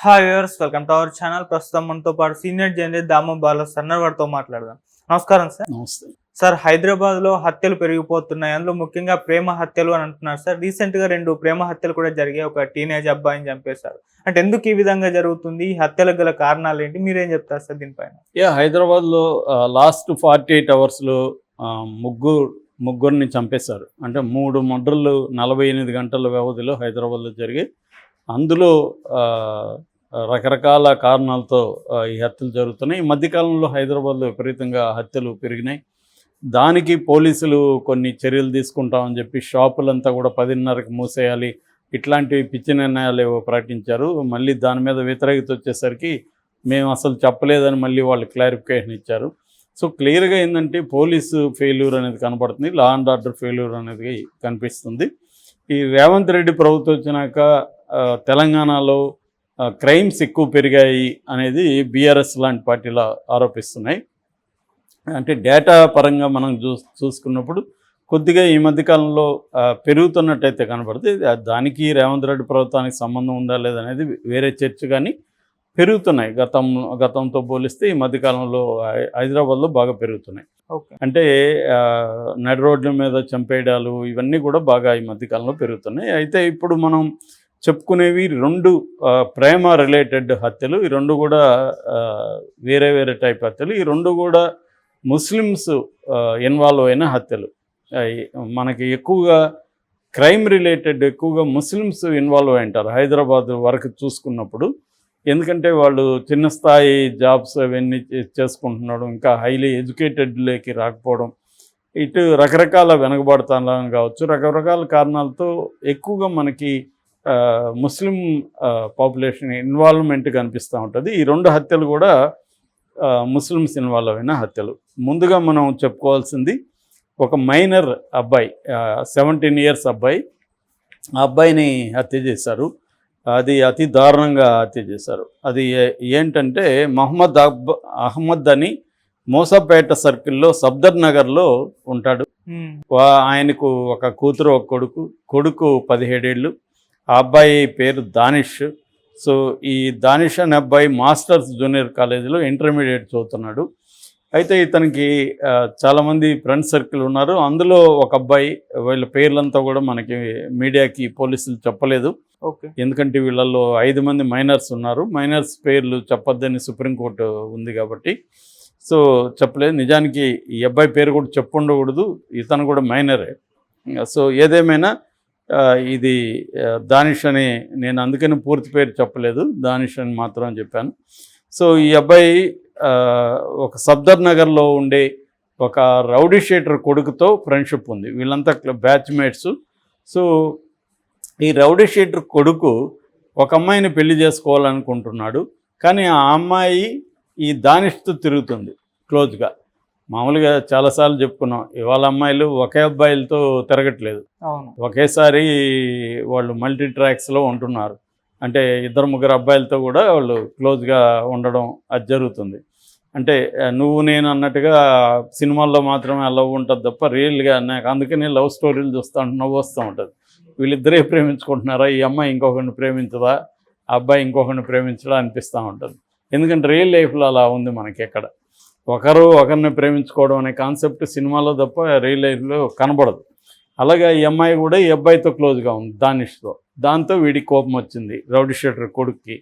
Hi viewers, welcome to our channel. ప్రస్తుతం మనతో పాటు సీనియర్ జర్నలిస్ట్ దామో బాల సన్నర్ వారితో మాట్లాడదాం. నమస్కారం సార్. నమస్తే సార్, హైదరాబాద్ లో హత్యలు పెరిగిపోతున్నాయి. అందులో ముఖ్యంగా ప్రేమ హత్యలు అని అంటున్నారు సార్. రీసెంట్ గా 2 ప్రేమ హత్యలు కూడా జరిగాయి. ఒక టీనేజ్ అబ్బాయిని చంపేశారు. అంటే ఎందుకు ఈ విధంగా జరుగుతుంది? ఈ హత్యలకు గల కారణాలు ఏంటి? మీరేం చెప్తారు సార్ దీనిపైన? హైదరాబాద్లో లాస్ట్ 48 అవర్స్లో ముగ్గురిని చంపేశారు. అంటే 3 మర్డర్లు 48 గంటల వ్యవధిలో హైదరాబాద్లో జరిగాయి. అందులో రకరకాల కారణాలతో ఈ హత్యలు జరుగుతున్నాయి. ఈ మధ్యకాలంలో హైదరాబాద్లో విపరీతంగా హత్యలు పెరిగినాయి. దానికి పోలీసులు కొన్ని చర్యలు తీసుకుంటామని చెప్పి షాపులంతా కూడా 10:30కి మూసేయాలి, ఇట్లాంటివి పిచ్చి నిర్ణయాలు ఏవో ప్రకటించారు. మళ్ళీ దాని మీద వ్యతిరేకత వచ్చేసరికి మేము అసలు చెప్పలేదని మళ్ళీ వాళ్ళు క్లారిఫికేషన్ ఇచ్చారు. సో క్లియర్గా ఏంటంటే పోలీసు ఫెయిల్యూర్ అనేది కనబడుతుంది, లా అండ్ ఆర్డర్ ఫెయిల్యూర్ అనేది కనిపిస్తుంది. ఈ రేవంత్ రెడ్డి ప్రభుత్వం వచ్చినాక తెలంగాణలో క్రైమ్స్ ఎక్కువ పెరిగాయి అనేది బీఆర్ఎస్ లాంటి పార్టీలు ఆరోపిస్తున్నాయి. అంటే డేటా పరంగా మనం చూసుకున్నప్పుడు కొద్దిగా ఈ మధ్యకాలంలో పెరుగుతున్నట్టయితే కనబడుతుంది. దానికి రేవంత్ రెడ్డి ప్రభుత్వానికి సంబంధం ఉందా లేదనేది వేరే చర్చ, కానీ పెరుగుతున్నాయి. గతంతో పోలిస్తే ఈ మధ్యకాలంలో హైదరాబాద్లో బాగా పెరుగుతున్నాయి. అంటే నడి రోడ్ల మీద చంపేయడాలు ఇవన్నీ కూడా బాగా ఈ మధ్యకాలంలో పెరుగుతున్నాయి. అయితే ఇప్పుడు మనం చెప్పుకునేవి 2 ప్రేమ రిలేటెడ్ హత్యలు. ఈ 2 కూడా వేరే వేరే టైప్ హత్యలు. ఈ 2 కూడా ముస్లిమ్స్ ఇన్వాల్వ్ అయిన హత్యలు. మనకి ఎక్కువగా క్రైమ్ రిలేటెడ్ ఎక్కువగా ముస్లిమ్స్ ఇన్వాల్వ్ అయి ఉంటారు హైదరాబాద్ వరకు చూసుకున్నప్పుడు. ఎందుకంటే వాళ్ళు చిన్న స్థాయి జాబ్స్ అవన్నీ చేసుకుంటున్నాడు, ఇంకా హైలీ ఎడ్యుకేటెడ్లోకి రాకపోవడం, ఇటు రకరకాల వెనకబడతాం కావచ్చు, రకరకాల కారణాలతో ఎక్కువగా మనకి ముస్లిం పాపులేషన్ ఇన్వాల్వ్మెంట్ కనిపిస్తూ ఉంటుంది. ఈ 2 హత్యలు కూడా ముస్లిమ్స్ ఇన్వాల్వ్ అయిన హత్యలు. ముందుగా మనం చెప్పుకోవాల్సింది ఒక మైనర్ అబ్బాయి, 17 ఇయర్స్ అబ్బాయి. ఆ అబ్బాయిని హత్య చేశారు. అది అతి దారుణంగా హత్య చేశారు. అది ఏంటంటే అహ్మద్ అని మోసాపేట సర్కిల్లో సఫ్దర్ నగర్లో ఉంటాడు. ఆయనకు ఒక కూతురు, ఒక కొడుకు 17 ఏళ్ళు. ఆ అబ్బాయి పేరు దానిష్. సో ఈ దానిష్ అనే అబ్బాయి మాస్టర్స్ జూనియర్ కాలేజీలో ఇంటర్మీడియట్ చదువుతున్నాడు. అయితే ఇతనికి చాలామంది ఫ్రెండ్ సర్కిల్ ఉన్నారు. అందులో ఒక అబ్బాయి, వీళ్ళ పేర్లంతా కూడా మనకి మీడియాకి పోలీసులు చెప్పలేదు. ఎందుకంటే వీళ్ళల్లో 5 మంది మైనర్స్ ఉన్నారు. మైనర్స్ పేర్లు చెప్పొద్దని సుప్రీంకోర్టు ఉంది కాబట్టి సో చెప్పలేదు. నిజానికి ఈ అబ్బాయి పేరు కూడా చెప్పుండకూడదు, ఇతను కూడా మైనరే. సో ఏదేమైనా ఇది దానిష్ అని, నేను అందుకని పూర్తి పేరు చెప్పలేదు, దానిష్ అని మాత్రం చెప్పాను. సో ఈ అబ్బాయి ఒక సఫ్దర్ నగర్లో ఉండే ఒక రౌడీ షీటర్ కొడుకుతో ఫ్రెండ్షిప్ ఉంది. వీళ్ళంతా బ్యాచ్మేట్స్. సో ఈ రౌడీ షీటర్ కొడుకు ఒక అమ్మాయిని పెళ్లి చేసుకోవాలనుకుంటున్నాడు. కానీ ఆ అమ్మాయి ఈ దానిష్తో తిరుగుతుంది క్లోజ్గా. మామూలుగా చాలాసార్లు చెప్పుకున్నాం, ఇవాళ అమ్మాయిలు ఒకే అబ్బాయిలతో తిరగట్లేదు, ఒకేసారి వాళ్ళు మల్టీ ట్రాక్స్లో ఉంటున్నారు. అంటే 2-3 అబ్బాయిలతో కూడా వాళ్ళు క్లోజ్గా ఉండడం అది జరుగుతుంది. అంటే నువ్వు నేను అన్నట్టుగా సినిమాల్లో మాత్రమే లవ్ ఉంటుంది తప్ప రియల్గా నాకు అందుకనే లవ్ స్టోరీలు చూస్తూ ఉంటే నవ్వు వస్తూ ఉంటుంది. వీళ్ళిద్దరే ప్రేమించుకుంటున్నారా, ఈ అమ్మాయి ఇంకొకరిని ప్రేమించదా, ఆ అబ్బాయి ఇంకొకరిని ప్రేమించడా అనిపిస్తూ ఉంటుంది. ఎందుకంటే రియల్ లైఫ్లో అలా ఉంది మనకి. ఎక్కడ ఒకరిని ప్రేమించుకోవడం అనే కాన్సెప్ట్ సినిమాలో తప్ప రియల్ లైఫ్లో కనబడదు. అలాగే ఈ అమ్మాయి కూడా ఈ అబ్బాయితో క్లోజ్గా ఉంది, దానిష్తో. దాంతో వీడికి కోపం వచ్చింది, రౌడీ షీటర్ కొడుక్కి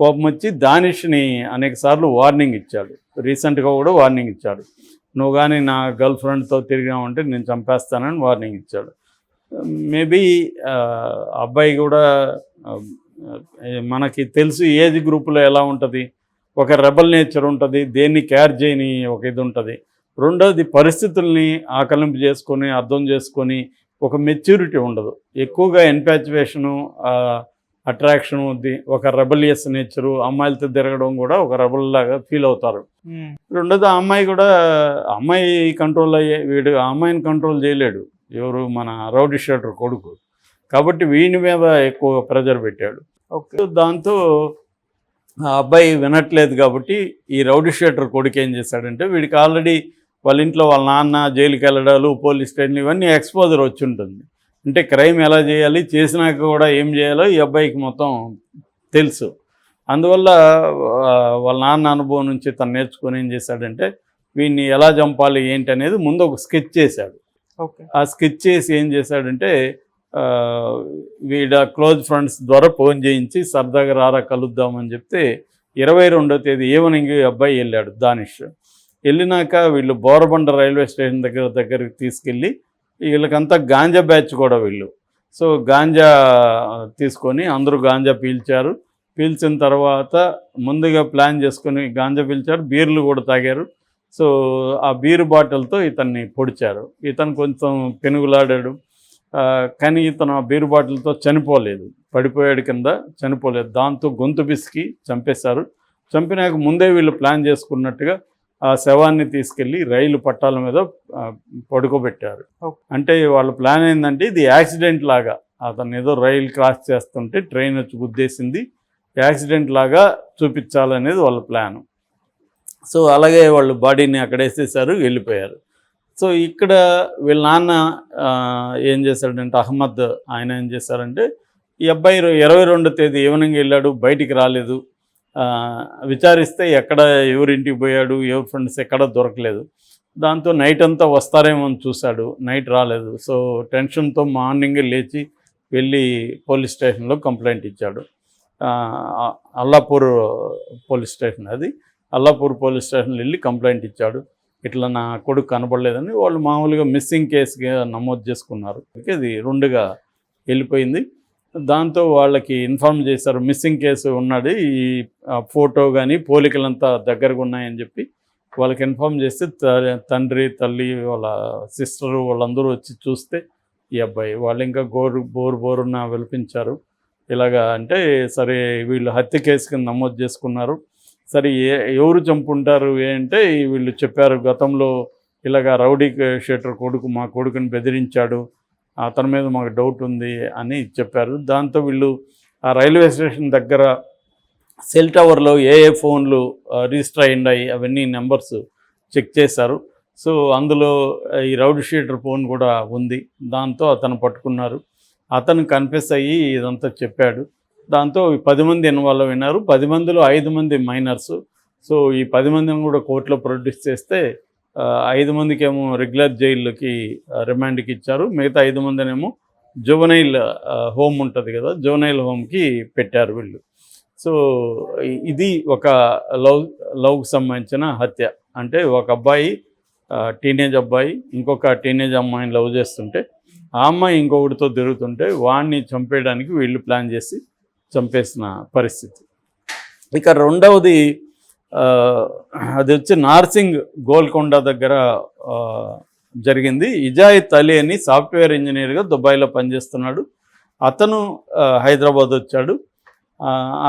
కోపం వచ్చి దానిష్ని అనేక సార్లు వార్నింగ్ ఇచ్చాడు. రీసెంట్గా కూడా వార్నింగ్ ఇచ్చాడు, నువ్వు కానీ నా గర్ల్ ఫ్రెండ్తో తిరిగామంటే నేను చంపేస్తానని వార్నింగ్ ఇచ్చాడు. మేబీ అబ్బాయి కూడా మనకి తెలుసు ఏజ్ గ్రూపులో ఎలా ఉంటుంది, ఒక రెబల్ నేచర్ ఉంటుంది, దేన్ని కేర్ చేయని ఒక ఇది ఉంటుంది. రెండోది పరిస్థితుల్ని ఆకలింపు చేసుకొని అర్థం చేసుకొని ఒక మెచ్యూరిటీ ఉండదు. ఎక్కువగా ఎన్పాచ్యువేషను, అట్రాక్షన్ ఉంది, ఒక రెబలియస్ నేచరు, అమ్మాయిలతో తిరగడం కూడా ఒక రెబల్ లాగా ఫీల్ అవుతారు. రెండోది ఆ అమ్మాయి కూడా, అమ్మాయి కంట్రోల్ వీడు ఆ అమ్మాయిని కంట్రోల్ చేయలేడు, ఎవరు మన రౌడీ షీటర్ కొడుకు. కాబట్టి వీని మీద ఎక్కువ ప్రెజర్ పెట్టాడు. దాంతో ఆ అబ్బాయి వినట్లేదు. కాబట్టి ఈ రౌడీ షీటర్ కొడుకు ఏం చేశాడంటే, వీడికి ఆల్రెడీ వాళ్ళ ఇంట్లో వాళ్ళ నాన్న జైలుకి వెళ్ళడాలు, పోలీస్ స్టేషన్ ఇవన్నీ ఎక్స్పోజర్ వచ్చి ఉంటుంది. అంటే క్రైమ్ ఎలా చేయాలి, చేసినాక కూడా ఏం చేయాలో ఈ అబ్బాయికి మొత్తం తెలుసు. అందువల్ల వాళ్ళ నాన్న అనుభవం నుంచి తను నేర్చుకొని ఏం చేశాడంటే వీడిని ఎలా చంపాలి ఏంటి అనేది ముందు ఒక స్కెచ్ చేశాడు. ఓకే. ఆ స్కెచ్ చేసి ఏం చేశాడంటే వీడ క్లోజ్ ఫ్రెండ్స్ ద్వారా ఫోన్ చేయించి సరదాగా రారా కలుద్దామని చెప్తే 22వ తేదీ ఈవినింగ్ అబ్బాయి వెళ్ళాడు దానిష్. వెళ్ళినాక వీళ్ళు బోరబండ రైల్వే స్టేషన్ దగ్గరికి తీసుకెళ్ళి వీళ్ళకంతా గాంజా బ్యాచ్ కూడా వీళ్ళు. సో గాంజా తీసుకొని అందరూ గాంజా పీల్చారు. పీల్చిన తర్వాత ముందుగా ప్లాన్ చేసుకొని గాంజా పీల్చారు, బీర్లు కూడా తాగారు. సో ఆ బీరు బాటిల్తో ఇతన్ని పొడిచారు. ఇతను కొంచెం పెనుగులాడాడు, కానీ ఇతను ఆ బీరు బాటిల్తో చనిపోలేదు, పడిపోయాడు కింద, చనిపోలేదు. దాంతో గొంతు పిసికి చంపేశారు. చంపినాక ముందే వీళ్ళు ప్లాన్ చేసుకున్నట్టుగా ఆ శవాన్ని తీసుకెళ్ళి రైలు పట్టాల మీద పడుకోబెట్టారు. అంటే వాళ్ళ ప్లాన్ ఏంటంటే ఇది యాక్సిడెంట్ లాగా, అతను ఏదో రైలు క్రాస్ చేస్తుంటే ట్రైన్ వచ్చి గుద్దేసింది, యాక్సిడెంట్ లాగా చూపించాలనేది వాళ్ళ ప్లాను. సో అలాగే వాళ్ళు బాడీని అక్కడ వేసేసారు, వెళ్ళిపోయారు. సో ఇక్కడ వీళ్ళ నాన్న ఏం చేశాడంటే అహ్మద్ ఆయన ఏం చేశారంటే ఈ అబ్బాయి 22వ తేదీ ఈవినింగ్ వెళ్ళాడు, బయటికి రాలేదు. విచారిస్తే ఎక్కడ ఎవరింటికి పోయాడు, ఎవరి ఫ్రెండ్స్ ఎక్కడ దొరకలేదు. దాంతో నైట్ అంతా వస్తారేమో అని చూశాడు, నైట్ రాలేదు. సో టెన్షన్తో మార్నింగ్ లేచి వెళ్ళి పోలీస్ స్టేషన్లో కంప్లైంట్ ఇచ్చాడు. అల్లాపూర్ పోలీస్ స్టేషన్ అది. అల్లాపూర్ పోలీస్ స్టేషన్లో వెళ్ళి కంప్లైంట్ ఇచ్చాడు, ఇట్లా నా కొడుకు కనబడలేదని. వాళ్ళు మామూలుగా మిస్సింగ్ కేసుగా నమోదు చేసుకున్నారు. అది 2గా వెళ్ళిపోయింది. దాంతో వాళ్ళకి ఇన్ఫార్మ్ చేశారు మిస్సింగ్ కేసు ఉన్నది, ఈ ఫోటో కానీ పోలికలంతా దగ్గరగా ఉన్నాయని చెప్పి వాళ్ళకి ఇన్ఫార్మ్ చేస్తే తండ్రి, తల్లి, వాళ్ళ సిస్టరు వాళ్ళందరూ వచ్చి చూస్తే ఈ అబ్బాయి వాళ్ళు ఇంకా బోరున విలిపించారు. ఇలాగా అంటే సరే వీళ్ళు హత్య కేసు కింద నమోదు చేసుకున్నారు. సరే ఎవరు చంపుంటారు అంటే వీళ్ళు చెప్పారు, గతంలో ఇలాగా రౌడీ షీటర్ కొడుకు మా కొడుకుని బెదిరించాడు, అతని మీద మాకు డౌట్ ఉంది అని చెప్పారు. దాంతో వీళ్ళు ఆ రైల్వే స్టేషన్ దగ్గర సెల్ టవర్లో ఏ ఫోన్లు రిజిస్టర్ అయ్యాయి అవన్నీ నెంబర్స్ చెక్ చేశారు. సో అందులో ఈ రౌడీ షీటర్ ఫోన్ కూడా ఉంది. దాంతో అతను పట్టుకున్నారు. అతను కన్ఫెస్ అయ్యి ఇదంతా చెప్పాడు. దాంతో 10 మంది ఇన్వాల్వ్ అయినారు. 10 మందిలో 5 మంది మైనర్స్. సో ఈ 10 మందిని కూడా కోర్టులో ప్రొడ్యూస్ చేస్తే 5 మందికేమో రెగ్యులర్ జైల్లోకి రిమాండ్కి ఇచ్చారు. మిగతా 5 మందినేమో జువనైల్ హోమ్ ఉంటుంది కదా, జువనైల్ హోమ్కి పెట్టారు వీళ్ళు. సో ఇది ఒక లవ్కి సంబంధించిన హత్య. అంటే ఒక అబ్బాయి, టీనేజ్ అబ్బాయి ఇంకొక టీనేజ్ అమ్మాయిని లవ్ చేస్తుంటే ఆ అమ్మాయి ఇంకొకటితో తిరుగుతుంటే వాడిని చంపేయడానికి వీళ్ళు ప్లాన్ చేసి చంపేసిన పరిస్థితి. ఇక రెండవది అది వచ్చి నార్సింగ్ గోల్కొండ దగ్గర జరిగింది. ఇజాయిత్ అలీ అని సాఫ్ట్వేర్ ఇంజనీర్గా దుబాయ్లో పనిచేస్తున్నాడు. అతను హైదరాబాద్ వచ్చాడు.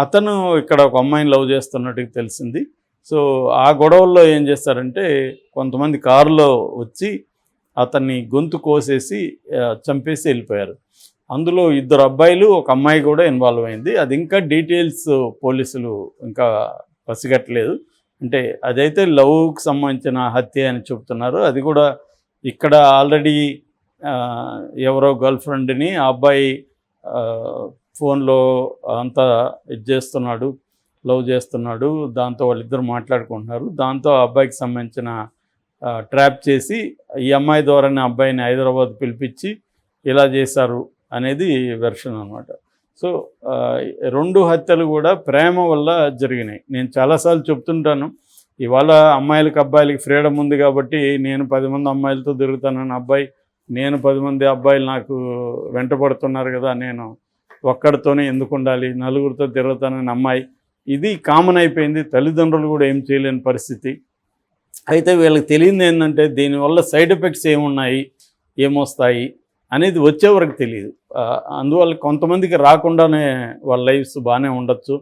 అతను ఇక్కడ ఒక అమ్మాయిని లవ్ చేస్తున్నట్టుగా తెలిసింది. సో ఆ గొడవల్లో ఏం చేస్తారంటే కొంతమంది కారులో వచ్చి అతన్ని గొంతు కోసేసి చంపేసి వెళ్ళిపోయారు. అందులో 2 అబ్బాయిలు, ఒక అమ్మాయి కూడా ఇన్వాల్వ్ అయింది. అది ఇంకా డీటెయిల్స్ పోలీసులు ఇంకా పసిగట్టలేదు. అంటే అదైతే లవ్కి సంబంధించిన హత్య అని చెప్తున్నారు. అది కూడా ఇక్కడ ఆల్రెడీ ఎవరో గర్ల్ ఫ్రెండ్ని ఆ అబ్బాయి ఫోన్లో అంతా చేస్తున్నాడు, లవ్ చేస్తున్నాడు. దాంతో వాళ్ళిద్దరు మాట్లాడుకుంటున్నారు. దాంతో ఆ అబ్బాయికి సంబంధించిన ట్రాప్ చేసి ఈ అమ్మాయి ద్వారానే అబ్బాయిని హైదరాబాద్ పిలిపించి ఇలా చేశారు అనేది వెర్షన్ అనమాట. సో 2 హత్యలు కూడా ప్రేమ వల్ల జరిగినాయి. నేను చాలాసార్లు చెప్తుంటాను, ఇవాళ అమ్మాయిలకి అబ్బాయిలకి ఫ్రీడమ్ ఉంది కాబట్టి నేను 10 మంది అమ్మాయిలతో తిరుగుతానని అబ్బాయి, నేను 10 మంది అబ్బాయిలు నాకు వెంటబడుతున్నారు కదా, నేను ఒక్కడితోనే ఎందుకు ఉండాలి, నలుగురితో తిరుగుతానని అమ్మాయి. ఇది కామన్ అయిపోయింది. తల్లిదండ్రులు కూడా ఏం చేయలేని పరిస్థితి. అయితే వీళ్ళకి తెలియదు ఏంటంటే దీనివల్ల సైడ్ ఎఫెక్ట్స్ ఏమున్నాయి, ఏమొస్తాయి అనేది వచ్చే వరకు తెలియదు. అందువల్ల కొంతమందికి రాకుండానే వాళ్ళ లైఫ్స్ బాగానే ఉండొచ్చు,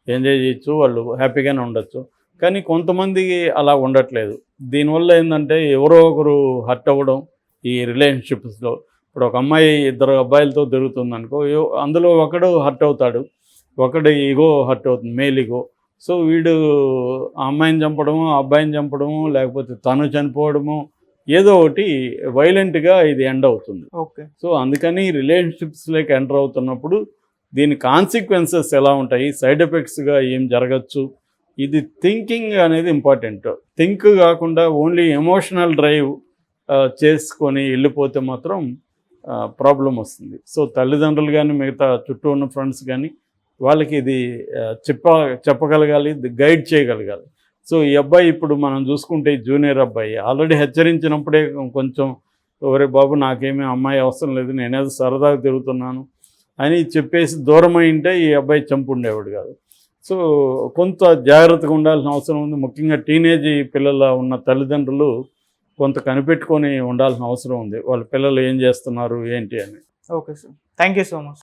ఎంజాయ్ చేయొచ్చు, వాళ్ళు హ్యాపీగానే ఉండొచ్చు. కానీ కొంతమందికి అలా ఉండట్లేదు. దీనివల్ల ఏంటంటే ఎవరో ఒకరు హర్ట్ అవ్వడం ఈ రిలేషన్షిప్స్లో. ఇప్పుడు ఒక అమ్మాయి 2 అబ్బాయిలతో తిరుగుతుంది అనుకో, అందులో ఒకడు హర్ట్ అవుతాడు, ఒకడు ఈగో హర్ట్ అవుతుంది, మేల్ ఈగో. సో వీడు ఆ అమ్మాయిని చంపడము, ఆ అబ్బాయిని చంపడము, లేకపోతే తను చనిపోవడము, ఏదో ఒకటి వైలెంట్గా ఇది ఎండ్ అవుతుంది. ఓకే. సో అందుకని రిలేషన్షిప్స్లోకి ఎంటర్ అవుతున్నప్పుడు దీని కాన్సిక్వెన్సెస్ ఎలా ఉంటాయి, సైడ్ ఎఫెక్ట్స్గా ఏం జరగచ్చు, ఇది థింకింగ్ అనేది ఇంపార్టెంట్. థింక్ కాకుండా ఓన్లీ ఎమోషనల్ డ్రైవ్ చేసుకొని వెళ్ళిపోతే మాత్రం ప్రాబ్లం వస్తుంది. సో తల్లిదండ్రులు కానీ మిగతా చుట్టూ ఉన్న ఫ్రెండ్స్ కానీ వాళ్ళకి ఇది చెప్పగలగాలి, గైడ్ చేయగలగాలి. సో ఈ అబ్బాయి ఇప్పుడు మనం చూసుకుంటే జూనియర్ అబ్బాయి ఆల్రెడీ హెచ్చరించినప్పుడే కొంచెం ఒరే బాబు నాకేమీ అమ్మాయి అవసరం లేదు, నేనేదో సరదాగా తిరుగుతున్నాను అని చెప్పేసి దూరం అయింటే ఈ అబ్బాయి చంపుండేవాడు కాదు. సో కొంత జాగ్రత్తగా ఉండాల్సిన అవసరం ఉంది. ముఖ్యంగా టీనేజ్ పిల్లల ఉన్న తల్లిదండ్రులు కొంత కనిపెట్టుకొని ఉండాల్సిన అవసరం ఉంది, వాళ్ళ పిల్లలు ఏం చేస్తున్నారు ఏంటి అని. Okay sir, thank you so much.